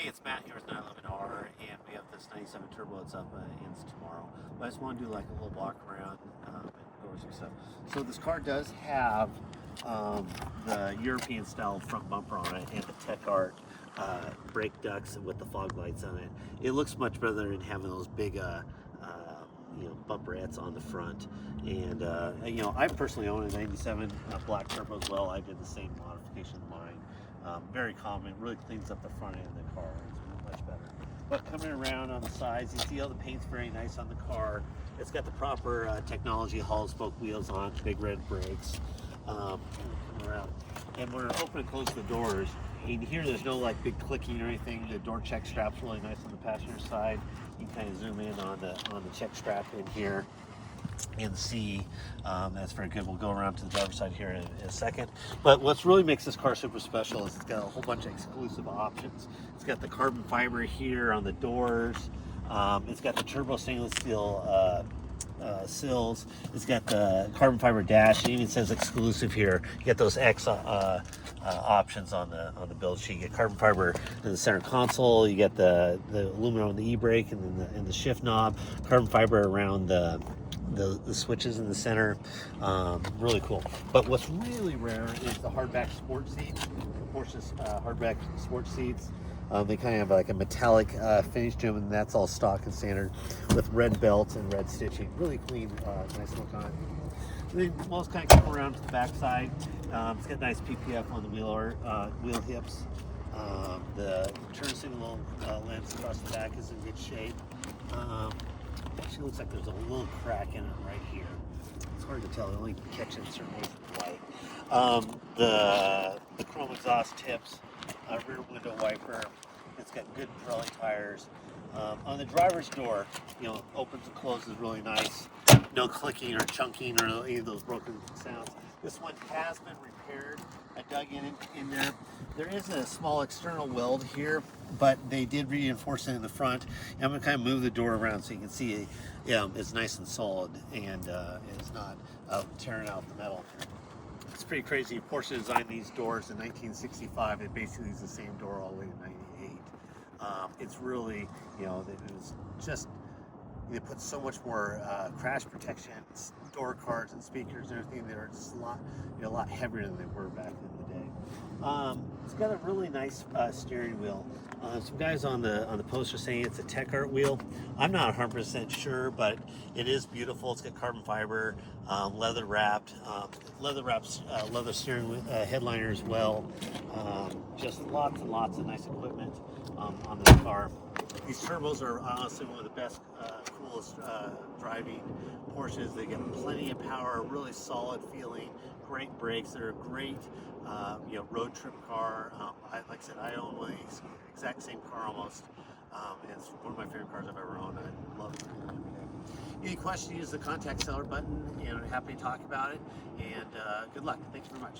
Hey, it's Matt here with 911R, and we have this 97 Turbo. It's up ends tomorrow. But I just want to do like a little walk around and go over some stuff. So this car does have the European style front bumper on it and the Tech Art brake ducts with the fog lights on it. It looks much better than having those big bumperettes on the front. And I personally own a 97 black turbo as well. I did the same modification of mine. Very common, really cleans up the front end of the car. It's much better. But coming around on the sides, you see how the paint's very nice on the car. It's got the proper technology, hollow spoke wheels on, big red brakes. Come around, and when I open and close the doors, you can hear there's no like big clicking or anything. The door check strap's really nice on the passenger side. You can kind of zoom in on the check strap in here and see that's very good. We'll go around to the driver's side here in a second. But what really makes this car super special is it's got a whole bunch of exclusive options. It's got the carbon fiber here on the doors. It's got the turbo stainless steel sills. It's got the carbon fiber dash. It even says exclusive here. You get those X options on the build sheet. You get carbon fiber in the center console. You get the aluminum on the e-brake and then the shift knob. Carbon fiber around the switches in the center. Really cool. But what's really rare is the hardback sport seat. Porsche's hardback sport seats. They kind of have like a metallic finish to them, and that's all stock and standard with red belts and red stitching. Really clean, nice look on it. And then we'll just kind of come around to the back side. It's got nice PPF on the wheel hips. The turn signal lens across the back is in good shape. Actually looks like there's a little crack in it right here. It's hard to tell, it only catches it certain ways with the light. The chrome exhaust tips, rear window wiper. It's got good Pirelli tires. On the driver's door, opens and closes really nice. No clicking or chunking or any of those broken sounds. This one has been repaired. I dug in there. There is a small external weld here, but they did reinforce it in the front. And I'm going to kind of move the door around so you can see it's nice and solid, and it's not tearing out the metal. It's pretty crazy. Porsche designed these doors in 1965. It basically is the same door all the way to 98. It's really, it was just, they put so much more crash protection, door cards and speakers and everything that are just a lot heavier than they were back in the day. It's got a really nice steering wheel. Some guys on the post are saying it's a Tech Art wheel. I'm not 100% sure, but it is beautiful. It's got carbon fiber, leather wrapped, leather steering wheel, headliner as well. Just lots and lots of nice equipment on this car. These turbos are honestly one of the best, coolest driving Porsches. They get plenty of power, really solid feeling, great brakes. They're a great, road trip car. Like I said, I own one of these exact same car almost. And it's one of my favorite cars I've ever owned. I love it every day. Any questions, use the contact seller button, and I'm happy to talk about it. And good luck. Thanks very much.